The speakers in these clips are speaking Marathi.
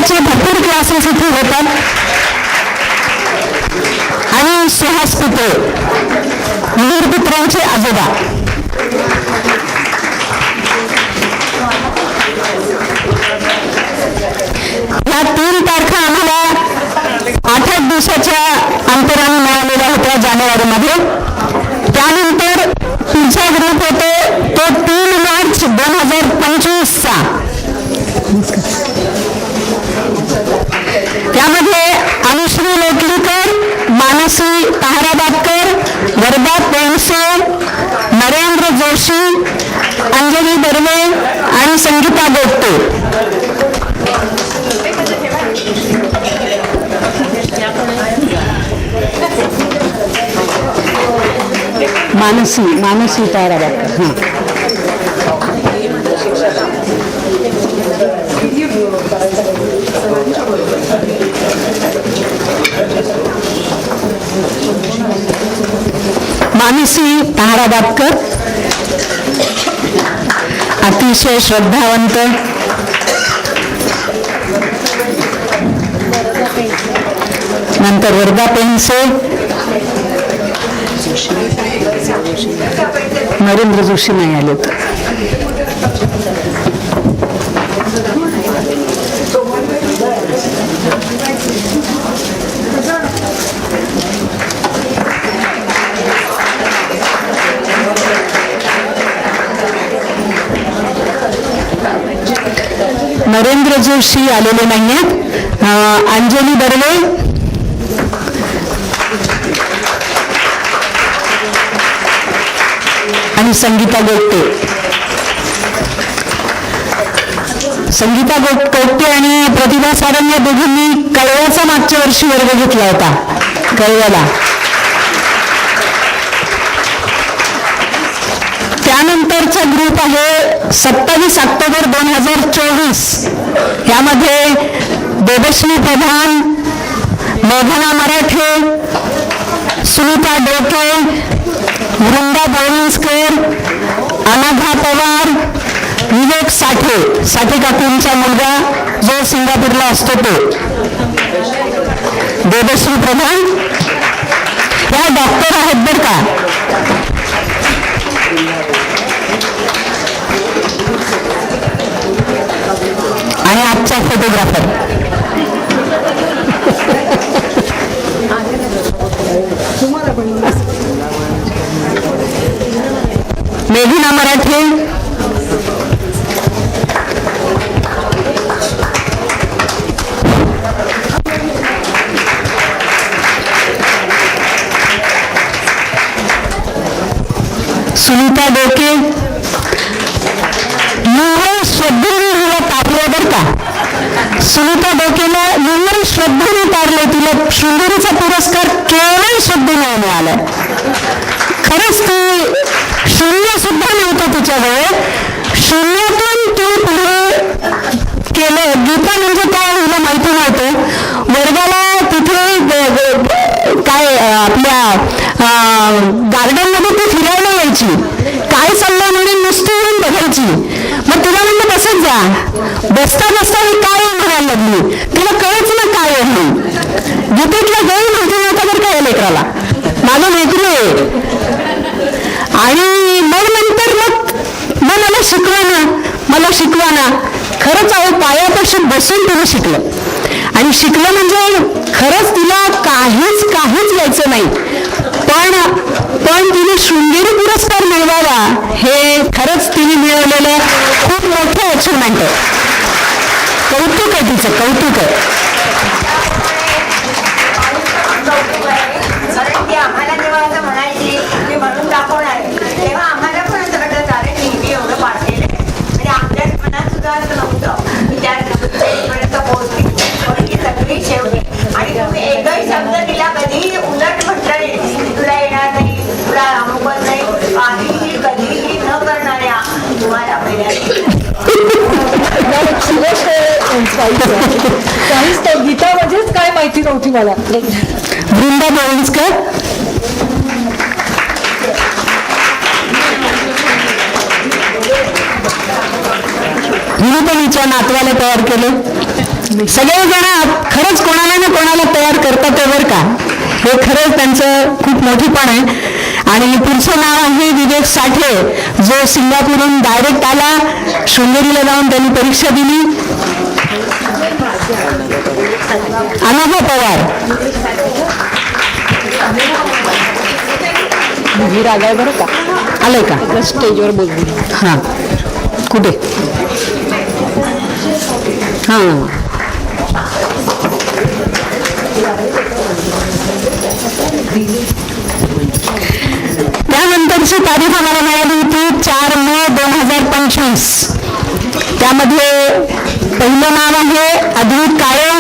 संगीताचे भरपूर क्लासेस इथे होतात. आणि सुहास पिते मीरपुत्रांचे आजोबा. या 3 तारखा आम्हाला 8 दिवसाच्या अंतराने मिळालेल्या होत्या जानेवारीमध्ये. त्यानंतर पुढचा ग्रुप होतो तो 3 मार्च 2025चा. त्यामध्ये अनुश्री लोटलीकर, मानसी ताहराबादकर, वर्धा पेंडसे, नरेंद्र जोशी, अंजली बर्वे आणि संगीता गोगटे. मानसी ताहराबादकर. मानसी ताहराबादकर अतिशय श्रद्धावंत, नंतर वर्धा पेंडसे, नरेंद्र जोशी नाही आलेत. नरेंद्र जोशी आलेले नाहीयेत. अंजली बर्वे, आणि संगीता गोगटे. संगीता गोगटे आणि प्रतिभा सारंग या दोघांनी कळव्याचा मागच्या वर्षी वर्ग घेतला होता कळव्याला. त्यानंतरचा ग्रुप आहे 27 ऑक्टोबर 2024. यामध्ये देवश्री प्रधान, मेघना मराठे, सुनीता डोके, वृंदा बोळिंजकर, अनघा पवार, विवेक साठे काकूंचा मुलगा जो सिंगापूरला असतो तो, देवश्री प्रधान. या डॉक्टर आहेत बरं का. आणि आजचा फोटोग्राफर मेघना मराठे, सुनीता डोके. श्रद्धेने तारले बर का. सुनीता डोकेला निव्वळ श्रद्धेने तारले. तिला शृंगेरीचा पुरस्कार केवळ श्रद्धेने मिळाला. खरंच ती शून्य सुद्धा नव्हतं तिच्याजवळ. शून्यातून ती पुढे केलं. गीता म्हणजे काय हिला माहिती नव्हतं. वर्गाला तिथे काय आपल्या गार्डन मध्ये ती फिरायला यायची. काय चाललंय म्हणून नुसती येऊन बघायची. मग तिला म्हणलं बसत जा. बसता बसता ही काय म्हणायला लागली. तिला कळच ना काय आहे म्हणून. गीतेतला गई माहिती नव्हता बरं काय लेकराला. माझं लेकरू आहे. आणि मग नंतर मग मला शिकवा ना. खरंच अहो पायापाशी बसून तिने शिकलं. आणि शिकलं म्हणजे खरंच तिला काहीच यायचं नाही. पण तिने शृंगेरी पुरस्कार मिळवावा हे खरंच तिने मिळवलेलं खूप मोठं अचिव्हमेंट आहे. कौतुक आहे तिचं, कौतुक आहे. आम्हाला जेव्हा असं म्हणायची मी म्हणून दाखवणार तेव्हा आम्हाला पण असं वाटत अरे टीव्ही एवढं पाठलेलं आहे आणि आपल्या मनात सुद्धा असं नव्हतं की त्यापर्यंत पोहोचली सगळी शेवटी. आणि तुम्ही एकही शब्द तिला कधीही उलट म्हटलं नाही. तुला येणार नाही, तुला अमुकत नाही, कधीही न करणाऱ्या तुम्हाला काहीच त्या गीता म्हणजेच काय माहिती नव्हती मला. वृंदा बोळिंजकर, हिने पण हिच्या नातवाला तयार केले. सगळेजण खरंच कोणाला ना कोणाला तयार करतात बरं का. हे खरंच त्यांचं खूप मोठेपण आहे. आणि पुढचं नाव आहे विवेक साठे, जो सिंगापूरहून डायरेक्ट आला. शृंगेरीला जाऊन त्यांनी परीक्षा दिली. अनुभव पवार रागाय बरं का, आलंय का स्टेजवर बोलली. हां कुठे हां त्यानंतरची तारीख आम्हाला मिळाली होती 4 मे 2025. त्यामध्ये पहिलं नाव आहे अद्वैत काळे.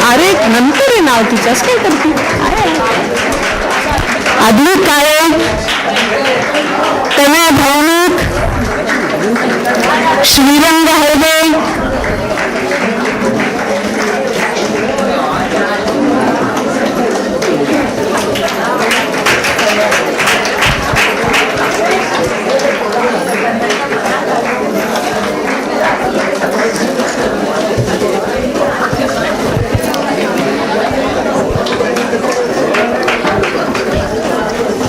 अरे नंतर आहे नाव तिच्याच काय करते. अद्वैत काळे, तनय भौमिक, श्रीरंग हळदे,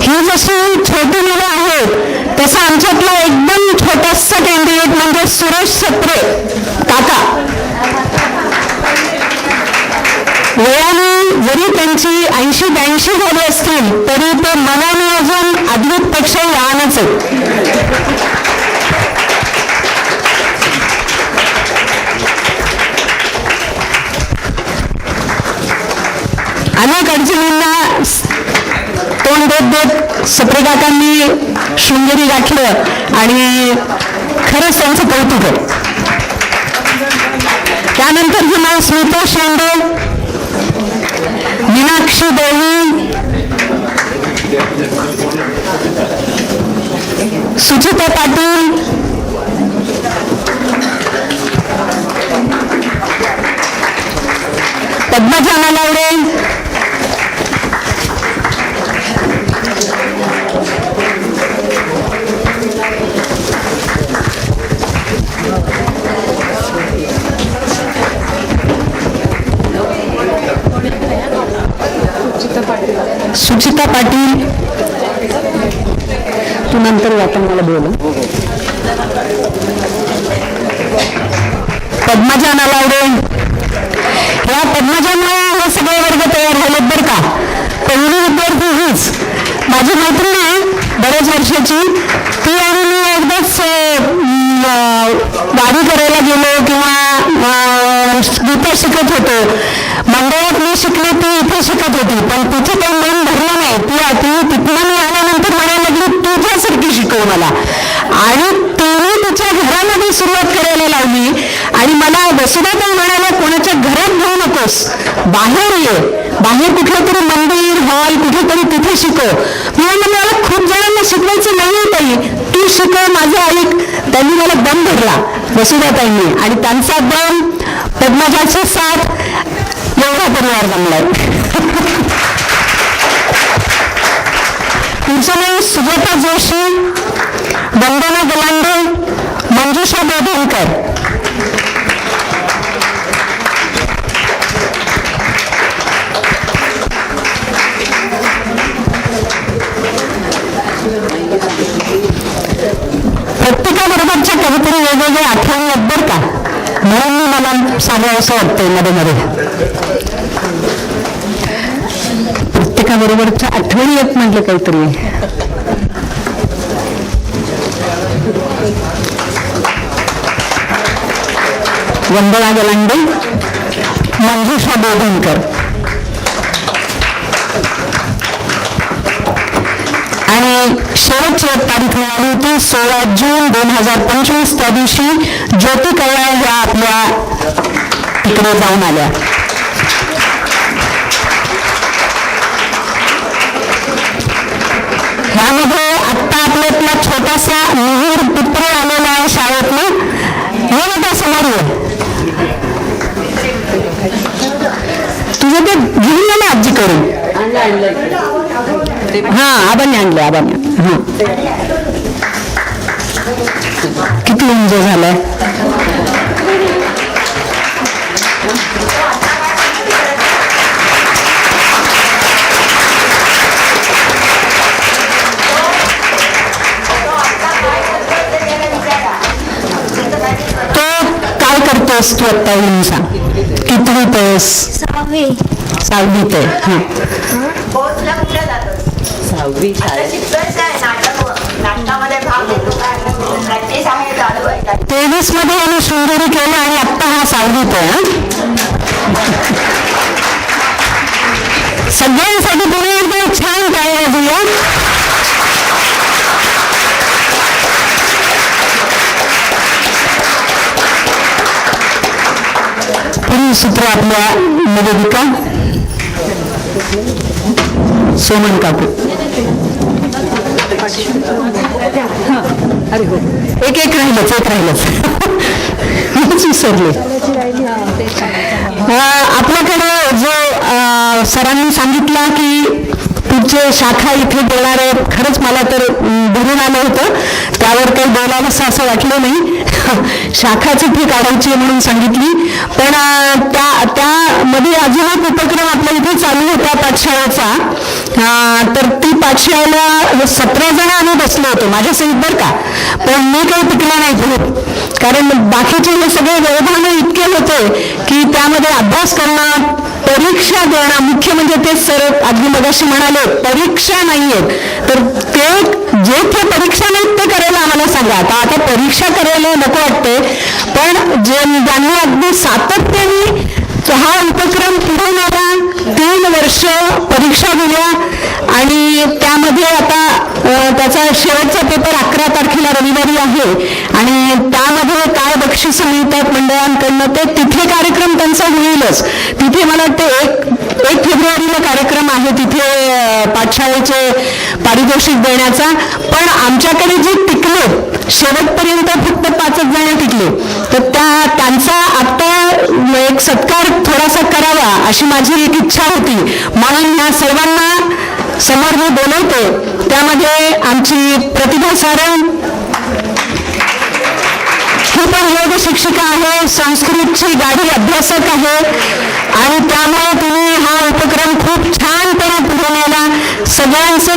ही जशी छोटी मुलं आहेत तसं आमच्यातला एकदम छोटासा कॅन्डिडेट म्हणजे सुरेश सत्रे काका. वयाने जरी त्यांची 80-82 झाली असतील तरी ते मनाने अजून अद्वैतपेक्षा लहानच आहेत. अनेक अडचणींना तोंड देत देत सत्रे काकांनी शृंगेरी गाठलं आणि खरंच त्यांचं कौतुक आहे. त्यानंतर ही नाव स्मिता शेंडे, मीनाक्षी देवी, सुचिता पाटील, पद्मजा नलावडे, सुचिता पाटील. तू नंतर आपण मला बोल. पद्मजा नलावडे. या पद्मजामुळे हे सगळे वर्ग तयार झालेत बरं का. पहिली विद्यार्थी हीच माझी मैत्रीण आहे बऱ्याच वर्षाची. ती आणि मी एकदाच वारी करायला गेलो किंवा गीता शिकत होतो. मंडळात मी शिकले, ती इथे शिकत होती, पण तिथे काही मन भरलं नाही. ती तिथनं मी आल्यानंतर म्हणायला लागली तुझ्यासारखी शिकव मला. आणि तिने तिच्या घरामध्ये सुरुवात करायला लावली. आणि मला वसुधाताई म्हणाल्या कोणाच्या घरात घेऊ नकोस, बाहेर ये, बाहेर कुठलं तरी मंदिर हॉल कुठेतरी तिथे शिकव. मी मला खूप जणांना शिकवायचं नाही ताई, तू शिकव, माझं ऐक. त्यांनी मला दम धरला वसुधाताईंनी आणि त्यांचा दम, पद्मजाची साथ, एवढा परिवार जमलाय. तुमचं नाव सुजाता जोशी, वंदना गलांडे, मंजुषा बोधनकर. प्रत्येकाबरोबरच्या कधीतरी वेगवेगळे आठवणी आहेत बरं का, म्हणून मी मला सांगावं असं वाटतंय मध्ये मध्ये. प्रत्येकाबरोबरच्या आठवणी आहेत म्हटलं काहीतरी. वंदना गलांडे, मंजुषा बोधनकर. आणि शेवटची तारीख मिळाली होती 16 जून 2025. त्या दिवशी ज्योती कयाळ ह्या आपल्या तिकडे जाऊन आल्या. ह्यामध्ये आत्ता आपल्यातला छोटासा मिहीर पुत्र आलेला आहे शाळेतनं. हे मोठा समारोह तुझं ते घेऊन ना आजी करून. हा आबांनी आणले, आबांनी. हा किती किती एन्जॉय झालाय. तो काय करतोस तू आत्ता येऊन सांग. कितवीत आहेस? 6वीत आहे. हा कोर्सला कुठे जातो? 6वी आता शिकतोय काय? नाटकामध्ये भाग घेतो काय? प्रॅक्टिस आहे, चालू आहे काय? 23 मध्ये आम्ही शृंगेरी केलं आणि आत्ता हा 6वीत आहे. सगळ्यांसाठी पुढे एकदम छान काय वाजूया. पुढील सूत्र आपल्या निवेदिका सोमन काकू. अरे हो, एक राहिलंच विसरले. आपल्याकडे जो सरांनी सांगितला की पुढचे शाखा इथे देणार आहेत, खरंच मला तर भरून आलं होतं. त्यावर काही बोलायला असं वाटलं नाही. शाखाच इथे काढायची म्हणून सांगितली. पण त्यामध्ये अजून एक उपक्रम आपल्या इथे चालू होता पाठशाळेचा. तर ती पाठशाळेला 17 जण आम्ही बसलो होतो माझ्या सहित बरं का. पण मी काही टिकला नाही खूप, कारण बाकीचे हे सगळे व्यवधान इतके होते की त्यामध्ये अभ्यास करणं, परीक्षा देणं, मुख्य म्हणजे ते सर अगदी मगाशी म्हणाले परीक्षा नाहीयेत, तर ते जे ते परीक्षा नाहीत ते करायला आम्हाला सांगा. आता परीक्षा करायला नको वाटते, पण ज्यांनी अगदी सातत्याने हा उपक्रम पुढे नेला, 3 वर्ष परीक्षा दिल्या आणि त्यामध्ये आता त्याचा शेवटचा पेपर 11 तारखेला रविवारी आहे आणि त्यामध्ये काय बक्षिसं मिळतात मंडळांकडनं ते तिथे कार्यक्रम त्यांचा होईलच. तिथे मला वाटतं 1 फेब्रुवारीला कार्यक्रम आहे तिथे पाठशाळेचे पारितोषिक देण्याचा. पण आमच्याकडे जे टिकले शेवटपर्यंत फक्त 5च जण टिकले, तर त्यांचा आता एक सत्कार थोडासा करावा अशी माझी एक इच्छा होती. म्हणून या सर्वांना समोर मी बोलवते. त्यामध्ये आमची प्रतिभा सारंग, ही पण योग शिक्षिका आहे, संस्कृतची गाडी अभ्यासक आहे आणि त्यामुळे तुम्ही हा उपक्रम खूप छानपणे पुढे नेला. सगळ्यांचं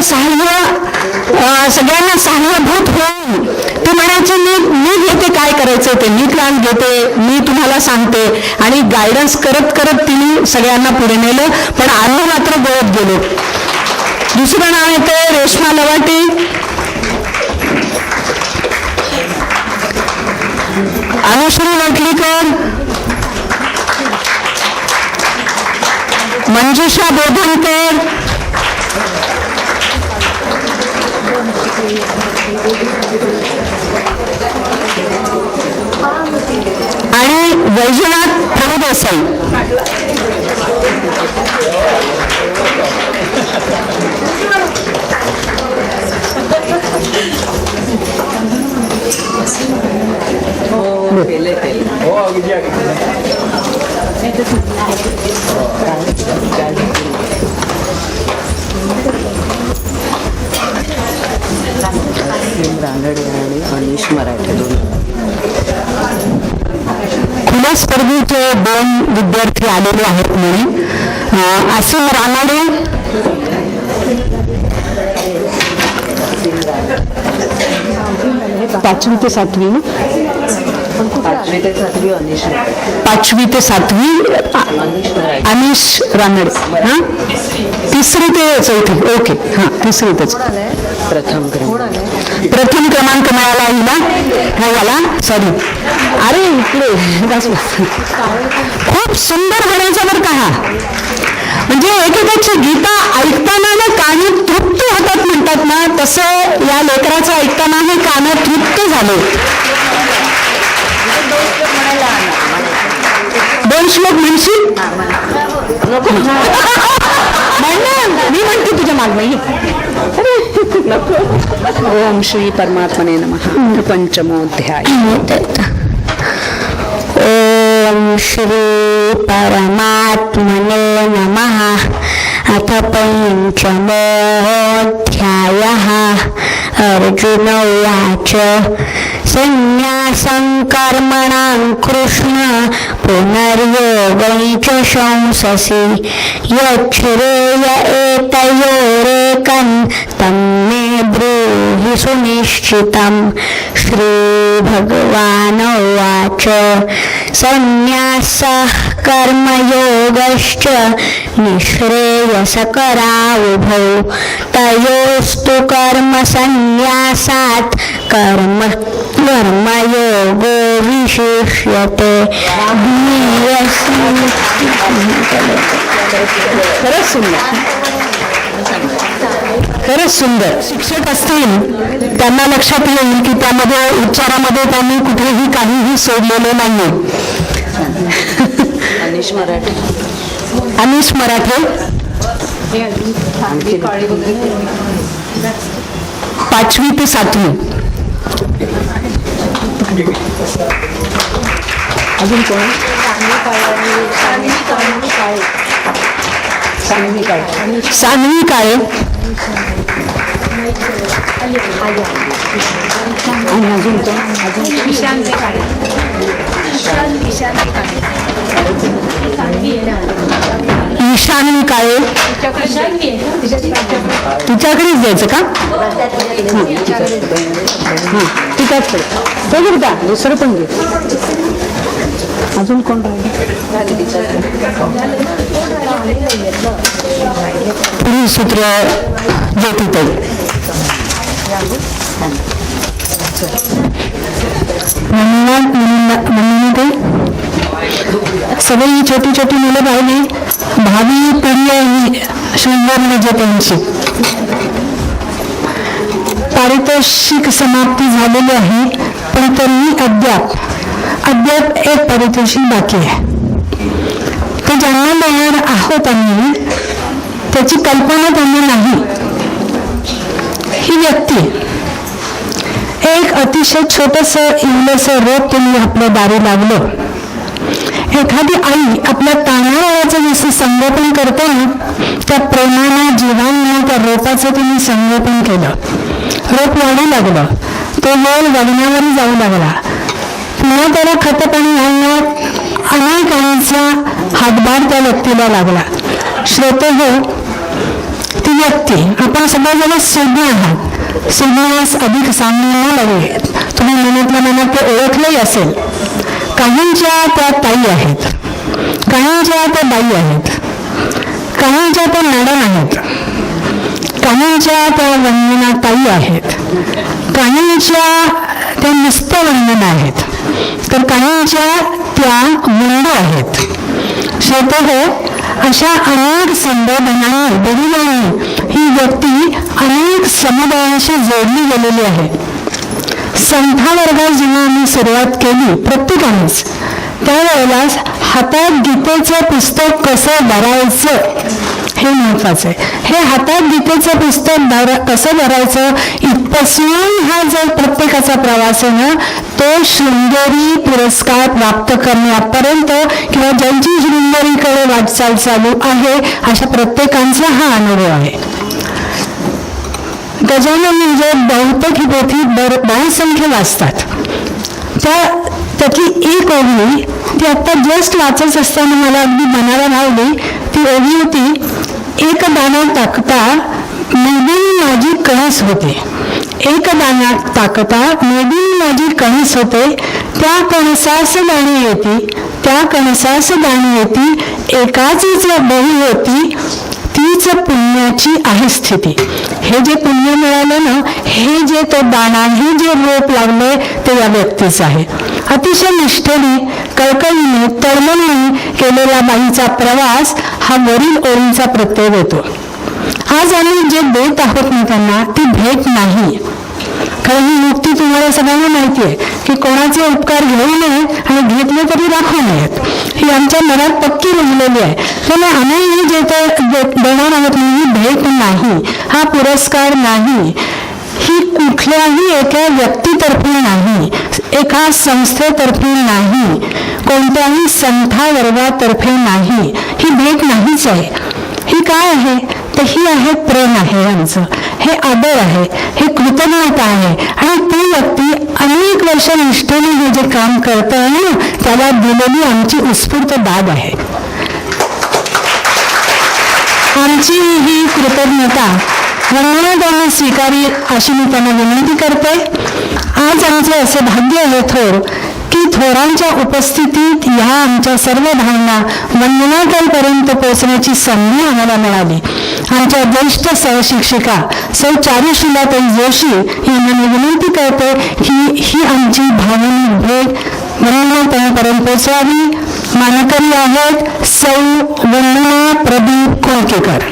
सगळ्यांना सहाय्यभूत होऊन ती म्हणायची मी घेते काय करायचं ते, मी क्लास घेते, मी तुम्हाला सांगते आणि गायडन्स करत करत तिने सगळ्यांना पुढे नेलं. पण आम्ही मात्र गळत गेलो. दुसरं नाव येतं रेश्मा लवाटे, अनुश्री लोटलीकर, मंजुषा बोधनकर, आणि वैजनाथ प्रभुदेसाई. रानडे आणि अनिश मराठे खुल्या स्पर्धेचे 2 विद्यार्थी आलेले आहेत म्हणे. असीम रानडे, पाचवी ते सातवी अनिश रानडे, हा 3री ते 4थी. ओके, हा 3री तेच. प्रथम क्रमांक मिळाला हिला, याला सॉरी, अरे इकडे खूप सुंदर म्हणायचं बरं का. हा म्हणजे एकेकाची गीता ऐकताना ना कानात तृप्त होतात म्हणतात ना, तसं या लेकराचं ऐकताना हे कानात तृप्त झाले. 2 श्लोक म्हणशील? मी म्हणते तुझ्या मागणी. ओम श्री परमात्मने नमः. पंचमोध्याय. ओम श्री परमात्मने नमः. अथ पंचमोऽध्यायः. अर्जुन उवाच संन्यासं कर्मणां कृष्ण पुनर्योगं च शंससि यच्छ्रेय एतयोरेकं तं मे ब्रूहि सुनिश्चितं श्रीभगवानुवाच संन्यासः कर्मयोगश्च निःश्रेयसकरावुभौ तयोस्तु कर्मसन्न्यासात् कर्मयोगो विशिष्यते खरंच सुंदर. शिक्षक असतील त्यांना लक्षात येईल की त्यामध्ये उच्चारामध्ये त्यांनी कुठेही काहीही सोडलेले नाही. अनिश मराठे 5वी ते 7वी. अजून कोण? सानवी काळे आणि अजून कोण? ईशानी काळे. तिच्याकडेच द्यायचं का? तिच्याच कडे दुसरं पण घे. अजून कोण पुढील सूत्र ज्योतिताई. सगळी छोटी छोटी मुलं पाहिली. भावी पिढी शृंगार म्हणजे त्यांची पारितोषिक समाप्ती झालेली आहे, पण तरीही अद्याप एक पारितोषिक बाकी आहे. ते ज्यांना देणार आहोत आम्ही त्याची कल्पना त्यांना नाही. ही व्यक्ती एक अतिशय छोटंसं इवलंसं रोप तुम्ही आपल्या दारी लावलं. एखादी आई आपल्या ताणावयाचं जसं संगोपन करते ना, त्या प्रेमानं जीवांना त्या रोपाचं तुम्ही संगोपन केलं. रोप वाढू लागलं, तो वेळ वगण्यावरही जाऊ लागला. पुन्हा त्याला खतपाणी घालण्यात अनेकांचा हातभार त्या व्यक्तीला लागला. श्रोते हो, ती व्यक्ती आपण सगळेजण सुज्ञ आहात. सुज्ञास अधिक सांगणं लागेल. तुम्ही मनातल्या मनात ते ओळखलंही असेल. काहींच्या त्या ताई आहेत, काहींच्या त्या बाई आहेत, काहींच्या त्या मॅडम आहेत, काहींच्या त्या वंदना ताई आहेत, काहींच्या त्या नुसत्या वंदना आहेत, तर काहींच्या त्या मुंड आहेत. श्रोते हो, अशा अनेक संबोधनांनी बहिणांनी ही व्यक्ती अनेक समुदायांशी जोडली गेलेली आहे. संथा वर्गात जेव्हा आम्ही सुरुवात केली प्रत्येकानेच, त्यावेळेला हातात गीतेचं पुस्तक कसं धरायचं हे महत्वाचं आहे. हे हातात गीतेचं पुस्तक कसं धरायचं इथपासून हा जो प्रत्येकाचा प्रवास आहे ना, तो शृंगेरी पुरस्कार प्राप्त करण्यापर्यंत किंवा ज्यांची शृंगेरीकडे वाटचाल चालू आहे अशा प्रत्येकांचा हा अनुभव आहे. गजानन म्हणजे बहुतेक ही पोथी बहुसंख्य वाचतात. त्यातली एक ओवी ती आता जस्ट वाचत असताना मला अगदी मनाला भावली. ती ओवी होती, एक दाना टाकता नदीन माझी कणस होते. एक दाना टाकता नदीन माझी कणस होते. त्या कणसास दाणी येती, त्या कणसास दाणी येती. एकाचीच बहु होती, तीच पुण्याची आहे स्थिती. हे जे पुण्य मिळालं ना, हे जे तो दाना, हे जे रोप लावलंय ते या व्यक्तीचं आहे. अतिशय निष्ठेने, कळकळीने, तळमळीने केलेला बाईचा प्रवास हा वरील ओळींचा प्रत्यय देतो. आज आम्ही जे देत आहोत ना त्यांना, ती भेट नाही. कारण ही युक्ती तुम्हाला सगळ्यांना माहिती आहे की कोणाचे उपकार घेऊ नये आणि घेतले तरी राखू नयेत. ही आमच्या मनात पक्की रुजलेली आहे. त्यामुळे आम्ही जे देणार आहोत ही भेट नाही, हा पुरस्कार नाही, ही कुठल्याही एका व्यक्तीतर्फे नाही, एका संस्थेतर्फे नाही, कोणत्याही संथा वर्गातर्फे नाही. ही भेट नाहीच आहे. ही काय आहे तर ही आहे प्रेम आहे आमचं, हे आदर आहे, हे कृतज्ञता आहे. आणि ती व्यक्ती अनेक कित्येक वर्ष निष्ठेने हे जे काम करताय ना, त्याला दिलेली आमची उत्स्फूर्त दाद आहे. आमची ही कृतज्ञता वंदना त्यांनी स्वीकारी अशी मी त्यांना विनंती करते. आज आमचे असे भाग्य आहे थोर की थोरांच्या उपस्थितीत ह्या आमच्या सर्व भावना वंदनाताईपर्यंत पोहोचण्याची संधी आम्हाला मिळाली. आमच्या ज्येष्ठ सहशिक्षिका सौ चारुशिलाताई जोशी यांना मी विनंती करते की ही आमची भावनिक भेट वंदनाताईपर्यंत पोहोचावी. मानकरी आहेत सौ वंदना प्रदीप कोळकेकर.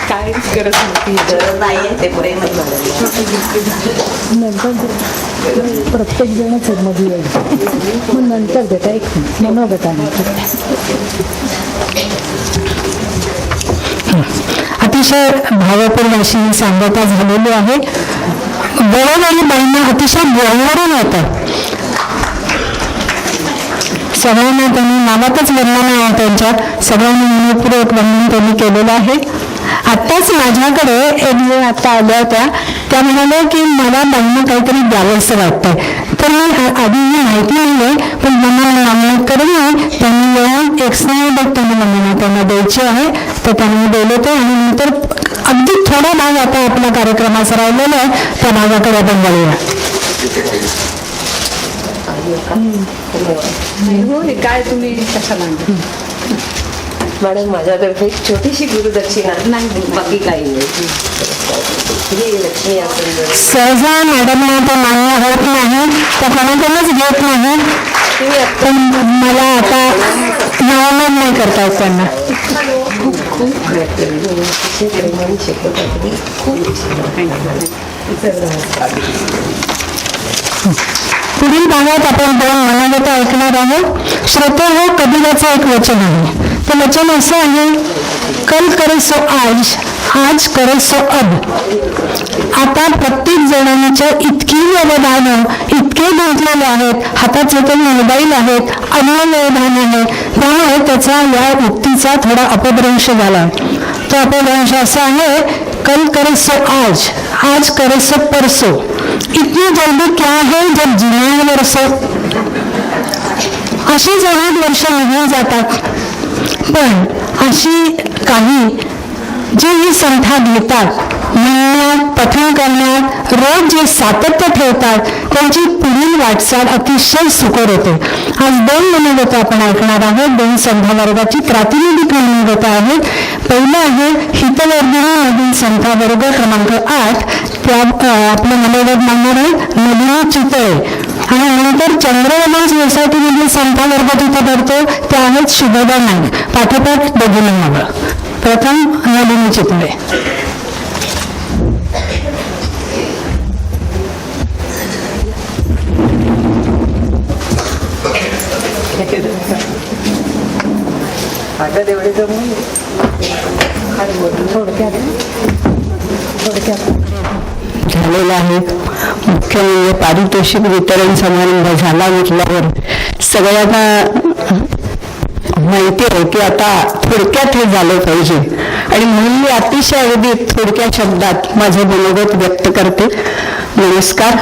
काय गरज नव्हती. नाहीये ते पुढे प्रत्येक जणच मध्ये येईल मग नंतर देता एक मनोगतानंतर. अतिशय भावपूर्ण अशी सांगता झालेली आहे. वेळोवेळी बाईंना अतिशय बोलणारं होतं. सगळ्यांना त्यांनी नावातच वंदना आहे त्यांच्या, सगळ्यांनी मनपूर्वक वंदन त्यांनी केलेलं आहे. आत्ताच माझ्याकडे एक जण आत्ता आल्या होत्या, त्या म्हणाल्या की मला बाईंना काहीतरी द्यावंसं वाटतंय. तर मी आधी ही माहिती नाही, पण मला नामनेट करून त्यांनी येऊन एक स्नेहभेट त्यांनी वंदना त्यांना द्यायची आहे. तर त्यांनी दिलं ते आणि नंतर अगदी थोडा भाग आता आपल्या कार्यक्रमाचा राहिलेला आहे, त्या भागाकडे आपण बघूया. काय तुम्ही कशा मांडता? मॅडम माझ्यातर्फे एक छोटीशी गुरुदक्षिणा, नाही बाकी काही नाही. ही लक्ष्मी आपण सहजा मॅडमना ते मान्य होत नाही, त्या कोणाकडूनच घेत नाही. पण मला आता नवमत नाही करता येत त्यांना. खूप प्रेमाने शिकवतात. पुढील भागात आपण दोन मनोगत ऐकणार आहोत. श्रोते हो कबीराचं एक वचन आहे. ते वचन असं आहे, कल करे सो आज, आज करे सो अब. आता प्रत्येक जणांच्या इतकी व्यवधानं इतके गुंतलेले आहेत, हाताचे ते मोबाईल आहेत, अन्य व्यवधान आहे, त्यामुळे त्याचा या उक्तीचा थोडा अपभ्रंश झाला. तो अपभ्रंश असा आहे, कल करे सो आज, आज करे सो परसो. इतनी जल्दी क्या है जब जीना वर्षो. अशी जवळ वर्ष निघून जातात, पण अशी काही जे ही संथा घेतात, म्हणण्यात पठण करण्यात रोज जे सातत्य ठेवतात, त्यांची पुढील वाटचाल अतिशय सुकर होते. आज दोन मनोगत आपण ऐकणार आहोत. दोन संथा वर्गाची प्रातिनिधिक मनोगत आहेत. पहिलं आहे हितवर्धिनी नवीन संथा वर्ग क्रमांक 8. त्या आपलं मनोगत मांडणार आहेत नलिनी चितळे. आणि नंतर चंद्रवना सोसायटीमधील संथा वर्ग तिथं पडतो, त्या आहेत शुभदा नाईक. पाठोपाठ बघून हवं. प्रथम नलिनी चितळे. तेवढे जमून थोडक्यात झालेला आहे. मुख्य म्हणजे पारितोषिक वितरण समारंभ झाला म्हटल्यावर सगळ्यांना माहिती आहे की आता थोडक्यात हे झालं पाहिजे, आणि म्हणून मी अतिशय अगदी थोडक्या शब्दात माझे मनोगत व्यक्त करते. नमस्कार.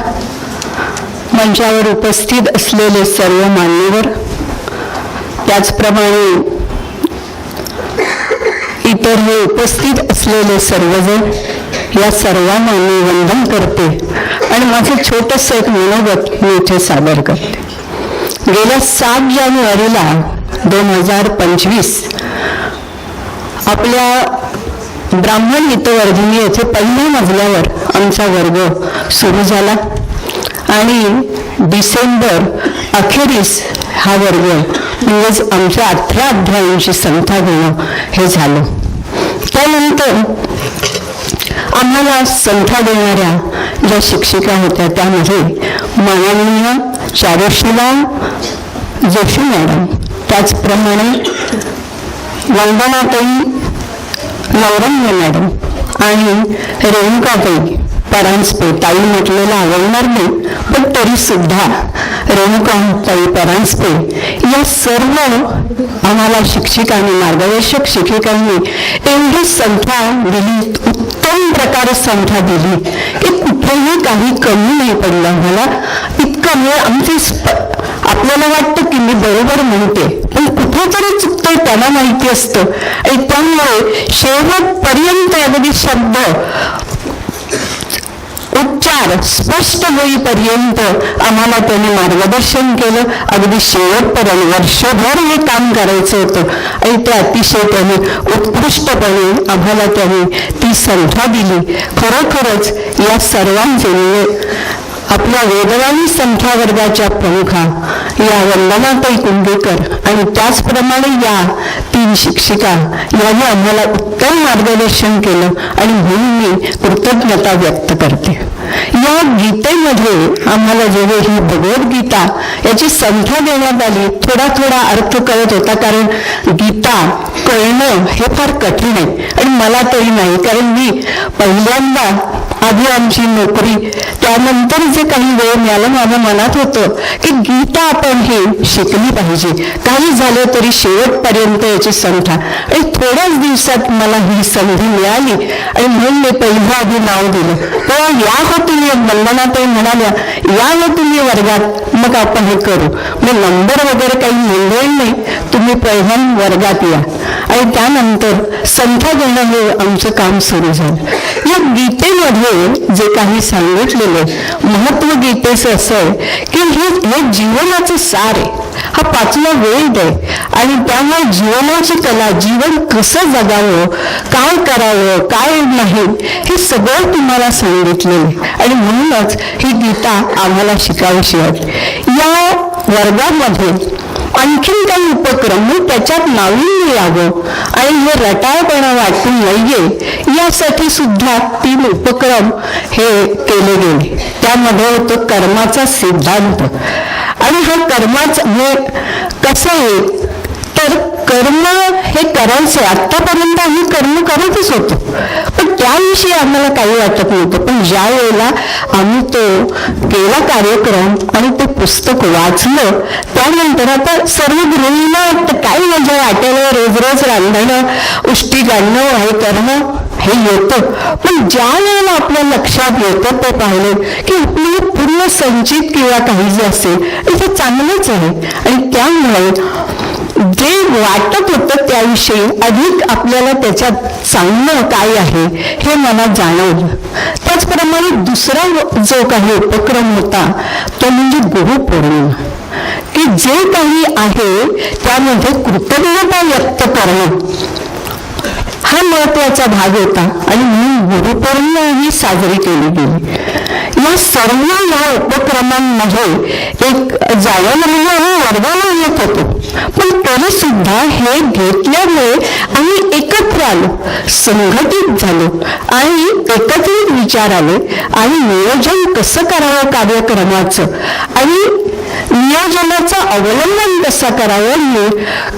मंचावर उपस्थित असलेले सर्व मान्यवर, त्याचप्रमाणे इतर हे उपस्थित असलेले सर्वजण, या सर्वांना मी वंदन करते आणि माझं छोटंसं एक मनोगत मी इथे सादर करते. गेल्या 7 जानेवारीला 2025 आपल्या ब्राह्मण हितवर्धिनी येथे पहिल्या मजल्यावर आमचा वर्ग सुरू झाला आणि डिसेंबर अखेरीस हा वर्ग म्हणजेच आमच्या 18 अध्यायांची संख्या घेणं हे झालं. त्यानंतर आम्हाला संख्या देणाऱ्या ज्या शिक्षिका होत्या त्यामध्ये माननीय चारुशिला जोशी मॅडम, त्याचप्रमाणे वंदनाताई नवरंग मॅडम, आणि रेणुकाताई परांजपे, ताई म्हटलेलं आवडणार नाही पण तरी सुद्धा रेणुकाताई परांजपे या सर्व आम्हाला शिक्षिकांनी, मार्गदर्शक शिक्षिकांनी एवढी संख्या दिली, उत्तम प्रकारे संख्या दिली की कुठेही काही कमी नाही पडलं आम्हाला. इतकं वेळ आमची आपल्याला वाटतं की मी बरोबर म्हणते पण कुठेतरी चुकतंय त्यांना माहिती असतं आणि त्यामुळे शेवटपर्यंत अगदी शब्द उच्चार स्पष्ट होईपर्यंत आम्हाला त्यांनी मार्गदर्शन केलं. अगदी शेवटपर्यंत वर्षभर हे काम करायचं होतं आणि ते अतिशय त्यांनी उत्कृष्टपणे आम्हाला त्यांनी ती संख्या दिली. खरोखरच या सर्वांचे आपल्या वेदवाणी संख्या वर्गाच्या प्रमुखा या वंदनाताई कुंडेकर आणि त्याचप्रमाणे या 3 शिक्षिका यांनी आम्हाला उत्तम मार्गदर्शन केलं आणि म्हणून मी कृतज्ञता व्यक्त करते. या गीतेमध्ये आम्हाला जेव्हा ही भगवद्गीता याची संख्या देण्यात आली, थोडा थोडा अर्थ कळत होता कारण गीता कळणं हे फार कठीण आहे आणि मला तरी नाही कारण मी पहिल्यांदा आधी आमची नोकरी त्यानंतर जे काही वेळ मिळालं माझ्या मनात होतं की गीता आपण ही शिकली पाहिजे, काही झालं तरी शेवटपर्यंत याची संख्या. आणि थोड्याच दिवसात मला ही संधी मिळाली आणि म्हणून मी पहिलं आधी नाव दिलं. तेव्हा या हो तुम्ही, वंदनाताई म्हणाल्या या हो तुम्ही वर्गात, मग आपण हे करू. मग नंबर वगैरे काही मंडळ नाही, तुम्ही पहिल्या वर्गात या आणि त्यानंतर संख्या देणं हे आमचं काम सुरू झालं. या गीतेमध्ये जे काही सांगितलेलं महत्व गीतेचं असं आहे की हे जीवनाचं सार आहे, हा 5वा वेद आहे आणि त्यामुळे जीवनाची कला, जीवन कसं जगावं, काय करावं काय नाही हे सगळं तुम्हाला सांगितलेलं आणि म्हणूनच ही गीता आम्हाला शिकावीशी वाटते. या वर्गामध्ये आणखीन काही उपक्रम मग त्याच्यात नाविन्य यावं आणि हे रटाळपणा वाटून नाहीये यासाठी सुद्धा 3 उपक्रम हे केले गेले. त्यामध्ये होतं कर्माचा सिद्धांत आणि हा कर्माचा हे कसं आहे तर कर्म हे करायचे, आतापर्यंत आम्ही कर्म करतच होतो पण त्याविषयी आम्हाला काही वाटत नव्हतं. पण ज्या वेळेला आम्ही तो केला कार्यक्रम आणि ते पुस्तक वाचलं त्यानंतर आता सर्व गृहिणींना वाटतं काय मजा वाटेल, रोज रोज रांधणं, उष्टी काढणं, हे करणं हे येतं. पण ज्या वेळेला आपल्या लक्षात येतं ते पाहिलं की आपली पूर्ण संचित किंवा काही जे असेल ते चांगलंच आहे आणि त्यामुळे जे वाटत होतं त्याविषयी अधिक आपल्याला त्याच्यात चांगलं काय आहे हे मला जाणवलं. त्याचप्रमाणे दुसरा जो काही उपक्रम होता तो म्हणजे गुरुपौर्णिमा, की जे काही आहे त्यामध्ये कृतज्ञता व्यक्त करणं हा महत्वाचा भाग होता आणि म्हणून गुरुपौर्णिमा ही साजरी केली गेली. या सर्व या उपक्रमांमध्ये एक जावं म्हणजे आम्ही वर्गाला येत होतो पण तरी सुद्धा हे घेतल्यामुळे आम्ही एकत्र आलो, संघटित झालो आणि एकत्रित विचार आले आणि नियोजन कसं करावं कार्यक्रमाचं आणि नियोजनाचं अवलंबन कसं करावं,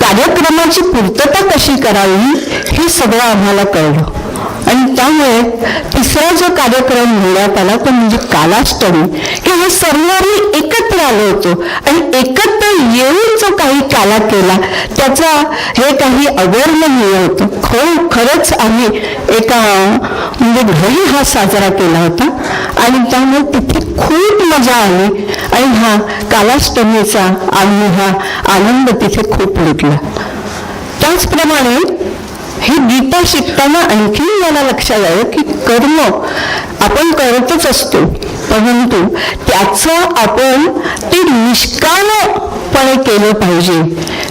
कार्यक्रमाची पूर्तता कशी करावी हे सगळं आम्हाला कळलं. आणि त्यामुळे तिसरा जो कार्यक्रम घेण्यात आला तो म्हणजे कालाष्टमी, की हे सर्व एकत्र आलो होतो आणि एकत्र येऊन जो काही काला केला त्याचा हे काही अवर्णनीय होतं. खरंच आम्ही एका म्हणजे घरी हा साजरा केला होता आणि त्यामुळे तिथे खूप मजा आली आणि हा कालाष्टमीचा आम्ही हा आनंद तिथे खूप लुटला. त्याचप्रमाणे ही गीता शिकताना आणखी मला लक्षात आलं की कर्म आपण करतच असतो परंतु त्याचं आपण ते निष्कामपणे केलं पाहिजे.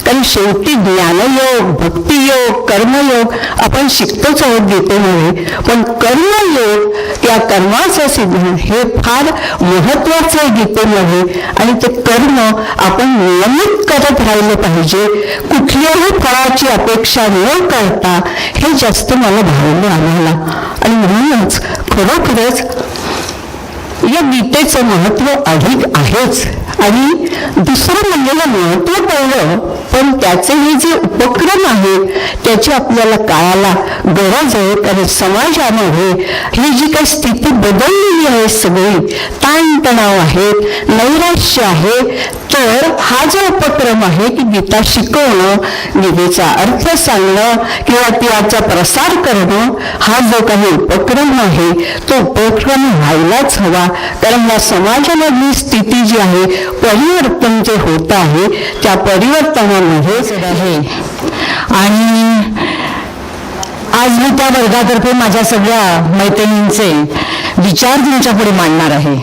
कारण शेवटी ज्ञानयोग, भक्तियोग, कर्मयोग आपण शिकतोच आहोत गीतेमध्ये, पण कर्मयोग या कर्माचं सिद्धांत हे फार महत्वाचं आहे गीतेमध्ये आणि ते कर्म आपण नियमित करत राहिलं पाहिजे, कुठल्याही फळाची अपेक्षा न करता. हे जास्त मला भावलं आम्हाला आणि म्हणूनच खरोखरच या गीतेचं महत्व अधिक आहेच आणि दुसरं म्हणजे महत्व कळलं, पण त्याचे हे जे उपक्रम आहेत त्याची आपल्याला काळाला गरज आहे. कारण समाजामध्ये ही जी काही स्थिती बदललेली आहे, सगळी ताणतणाव आहेत, नैराश्य आहे, तर हा जो उपक्रम आहे की गीता शिकवणं, गीतेचा अर्थ सांगणं किंवा त्याचा प्रसार करणं, हा जो काही उपक्रम आहे तो उपक्रम व्हायलाच हवा. कारण या समाजामधली स्थिती जी आहे, परिवर्तन जे होत आहे त्या परिवर्तनामध्येच आहे. आणि आज मी त्या वर्गातर्फे माझ्या सगळ्या मैत्रिणींचे विचार तुमच्या पुढे मांडणार आहे.